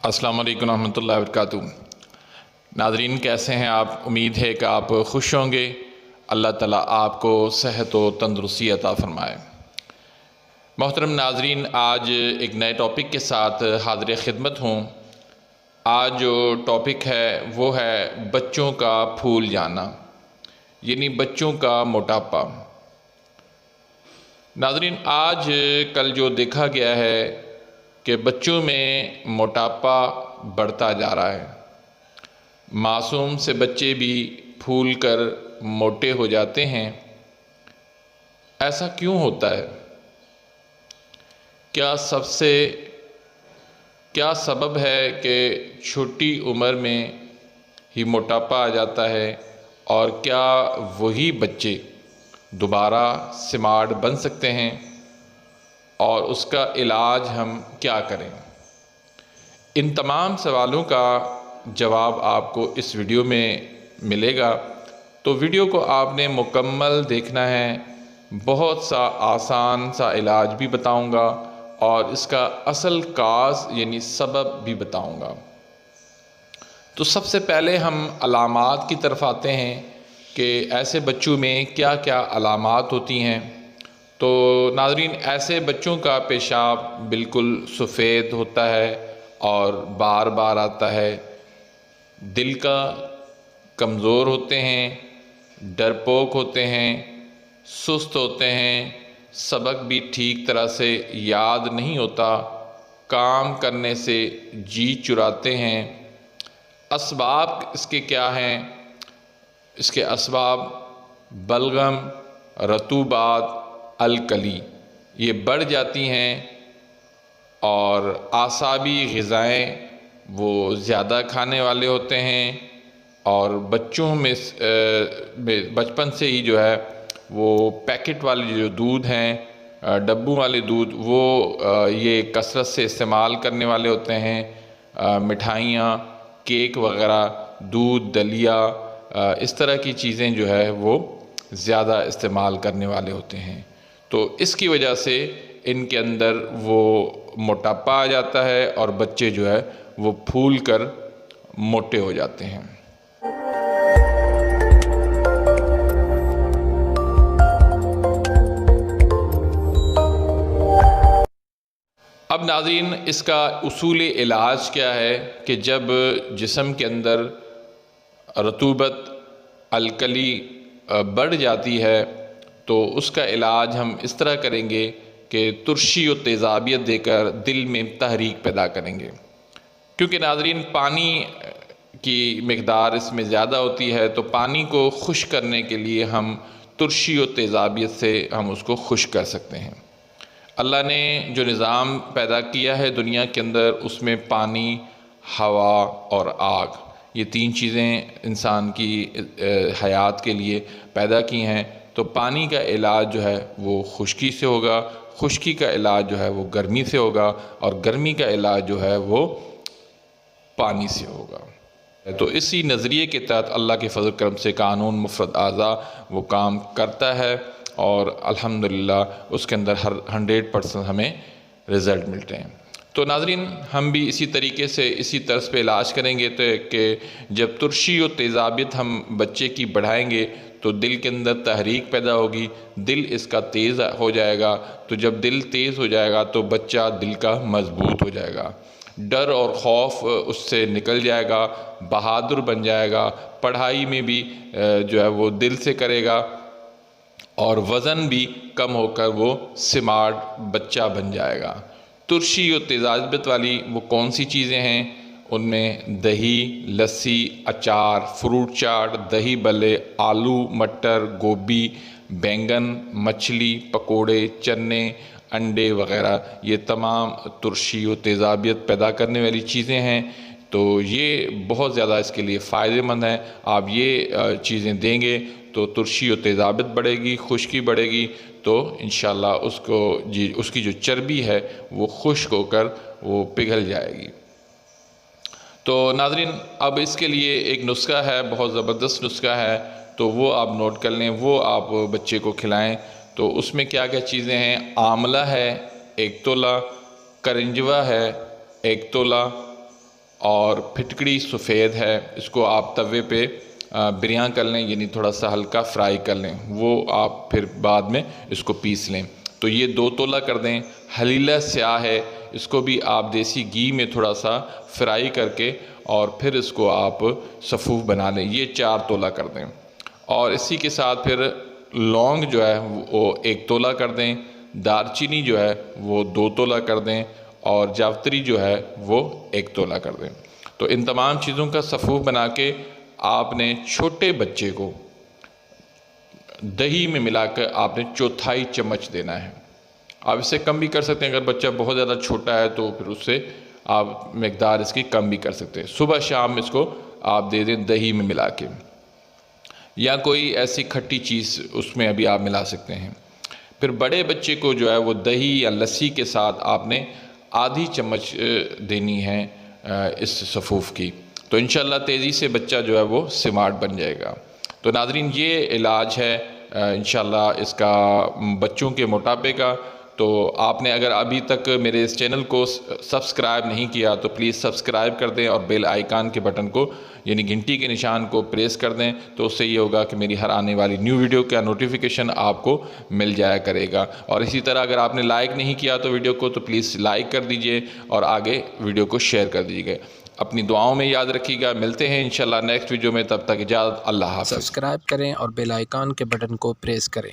السلام علیکم ورحمۃ اللہ وبرکاتہ۔ ناظرین کیسے ہیں آپ؟ امید ہے کہ آپ خوش ہوں گے۔ اللہ تعالیٰ آپ کو صحت و تندرستی عطا فرمائے۔ محترم ناظرین، آج ایک نئے ٹاپک کے ساتھ حاضر خدمت ہوں۔ آج جو ٹاپک ہے وہ ہے بچوں کا پھول جانا، یعنی بچوں کا موٹاپا۔ ناظرین، آج کل جو دیکھا گیا ہے کہ بچوں میں موٹاپا بڑھتا جا رہا ہے۔ معصوم سے بچے بھی پھول کر موٹے ہو جاتے ہیں۔ ایسا کیوں ہوتا ہے؟ کیا سبب ہے کہ چھوٹی عمر میں ہی موٹاپا آ جاتا ہے؟ اور کیا وہی بچے دوبارہ سمارٹ بن سکتے ہیں؟ اور اس کا علاج ہم کیا کریں؟ ان تمام سوالوں کا جواب آپ کو اس ویڈیو میں ملے گا، تو ویڈیو کو آپ نے مکمل دیکھنا ہے۔ بہت سا آسان سا علاج بھی بتاؤں گا اور اس کا اصل کاز یعنی سبب بھی بتاؤں گا۔ تو سب سے پہلے ہم علامات کی طرف آتے ہیں کہ ایسے بچوں میں کیا کیا علامات ہوتی ہیں۔ تو ناظرین، ایسے بچوں کا پیشاب بالکل سفید ہوتا ہے اور بار بار آتا ہے، دل کا کمزور ہوتے ہیں، ڈرپوک ہوتے ہیں، سست ہوتے ہیں، سبق بھی ٹھیک طرح سے یاد نہیں ہوتا، کام کرنے سے جی چراتے ہیں۔ اسباب اس کے کیا ہیں؟ اس کے اسباب بلغم، رطوبات، الکلی یہ بڑھ جاتی ہیں، اور اعصابی غذائیں وہ زیادہ کھانے والے ہوتے ہیں، اور بچوں میں بچپن سے ہی جو ہے وہ پیکٹ والے جو دودھ ہیں، ڈبوں والے دودھ، وہ یہ کثرت سے استعمال کرنے والے ہوتے ہیں۔ مٹھائیاں، کیک وغیرہ، دودھ، دلیا، اس طرح کی چیزیں جو ہے وہ زیادہ استعمال کرنے والے ہوتے ہیں۔ تو اس کی وجہ سے ان کے اندر وہ موٹاپا آ جاتا ہے اور بچے جو ہے وہ پھول کر موٹے ہو جاتے ہیں۔ اب ناظرین، اس کا اصول علاج کیا ہے کہ جب جسم کے اندر رطوبت، الکلی بڑھ جاتی ہے تو اس کا علاج ہم اس طرح کریں گے کہ ترشی و تیزابیت دے کر دل میں تحریک پیدا کریں گے۔ کیونکہ ناظرین، پانی کی مقدار اس میں زیادہ ہوتی ہے، تو پانی کو خشک کرنے کے لیے ہم ترشی و تیزابیت سے ہم اس کو خشک کر سکتے ہیں۔ اللہ نے جو نظام پیدا کیا ہے دنیا کے اندر، اس میں پانی، ہوا اور آگ، یہ تین چیزیں انسان کی حیات کے لیے پیدا کی ہیں۔ تو پانی کا علاج جو ہے وہ خشکی سے ہوگا، خشکی کا علاج جو ہے وہ گرمی سے ہوگا، اور گرمی کا علاج جو ہے وہ پانی سے ہوگا۔ تو اسی نظریے کے تحت اللہ کے فضل کرم سے قانون مفرد اعضاء وہ کام کرتا ہے، اور الحمدللہ اس کے اندر 100% ہمیں رزلٹ ملتے ہیں۔ تو ناظرین، ہم بھی اسی طریقے سے اسی طرز پہ علاج کریں گے کہ جب ترشی و تیزابیت ہم بچے کی بڑھائیں گے تو دل کے اندر تحریک پیدا ہوگی، دل اس کا تیز ہو جائے گا۔ تو جب دل تیز ہو جائے گا تو بچہ دل کا مضبوط ہو جائے گا، ڈر اور خوف اس سے نکل جائے گا، بہادر بن جائے گا، پڑھائی میں بھی جو ہے وہ دل سے کرے گا، اور وزن بھی کم ہو کر وہ سمارٹ بچہ بن جائے گا۔ ترشی و تیزابیت والی وہ کون سی چیزیں ہیں؟ ان میں دہی، لسی، اچار، فروٹ چاٹ، دہی بلے، آلو، مٹر، گوبھی، بینگن، مچھلی، پکوڑے، چنے، انڈے وغیرہ، یہ تمام ترشی و تیزابیت پیدا کرنے والی چیزیں ہیں۔ تو یہ بہت زیادہ اس کے لیے فائدہ مند ہیں۔ آپ یہ چیزیں دیں گے تو ترشی و تیزابیت بڑھے گی، خشکی بڑھے گی، تو انشاءاللہ اس کی جو چربی ہے وہ خشک ہو کر وہ پگھل جائے گی۔ تو ناظرین، اب اس کے لیے ایک نسخہ ہے، بہت زبردست نسخہ ہے، تو وہ آپ نوٹ کر لیں، وہ آپ بچے کو کھلائیں۔ تو اس میں کیا کیا چیزیں ہیں؟ آملہ ہے 1 تولہ، کرنجوا ہے 1 تولہ، اور پھٹکڑی سفید ہے، اس کو آپ توے پہ بریاں کر لیں، یعنی تھوڑا سا ہلکا فرائی کر لیں، وہ آپ پھر بعد میں اس کو پیس لیں، تو یہ 2 تولہ کر دیں۔ حلیلہ سیاہ ہے، اس کو بھی آپ دیسی گھی میں تھوڑا سا فرائی کر کے اور پھر اس کو آپ صفوف بنا لیں، یہ 4 تولہ کر دیں۔ اور اسی کے ساتھ پھر لونگ جو ہے وہ 1 تولہ کر دیں، دار چینی جو ہے وہ 2 تولہ کر دیں، اور جاوتری جو ہے وہ 1 تولہ کر دیں۔ تو ان تمام چیزوں کا صفوف بنا کے آپ نے چھوٹے بچے کو دہی میں ملا کر آپ نے 1/4 چمچ دینا ہے۔ آپ اس سے کم بھی کر سکتے ہیں، اگر بچہ بہت زیادہ چھوٹا ہے تو پھر اس سے آپ مقدار اس کی کم بھی کر سکتے ہیں۔ صبح شام اس کو آپ دے دیں دہی میں ملا کے، یا کوئی ایسی کھٹی چیز اس میں ابھی آپ ملا سکتے ہیں۔ پھر بڑے بچے کو جو ہے وہ دہی یا لسی کے ساتھ آپ نے آدھی چمچ دینی ہے اس صفوف کی، تو انشاءاللہ تیزی سے بچہ جو ہے وہ سمارٹ بن جائے گا۔ تو ناظرین یہ علاج ہے انشاءاللہ اس کا بچوں کے موٹاپے کا۔ تو آپ نے اگر ابھی تک میرے اس چینل کو سبسکرائب نہیں کیا تو پلیز سبسکرائب کر دیں، اور بیل آئیکن کے بٹن کو یعنی گھنٹی کے نشان کو پریس کر دیں، تو اس سے یہ ہوگا کہ میری ہر آنے والی نیو ویڈیو کا نوٹیفیکیشن آپ کو مل جایا کرے گا۔ اور اسی طرح اگر آپ نے لائک نہیں کیا تو ویڈیو کو تو پلیز لائک کر دیجئے اور آگے ویڈیو کو شیئر کر دیجئے۔ اپنی دعاؤں میں یاد رکھیے گا، ملتے ہیں انشاءاللہ نیکسٹ ویڈیو میں، تب تک اجازت، اللہ حافظ۔ سبسکرائب کریں اور بیل آئیکن کے بٹن کو پریس کریں۔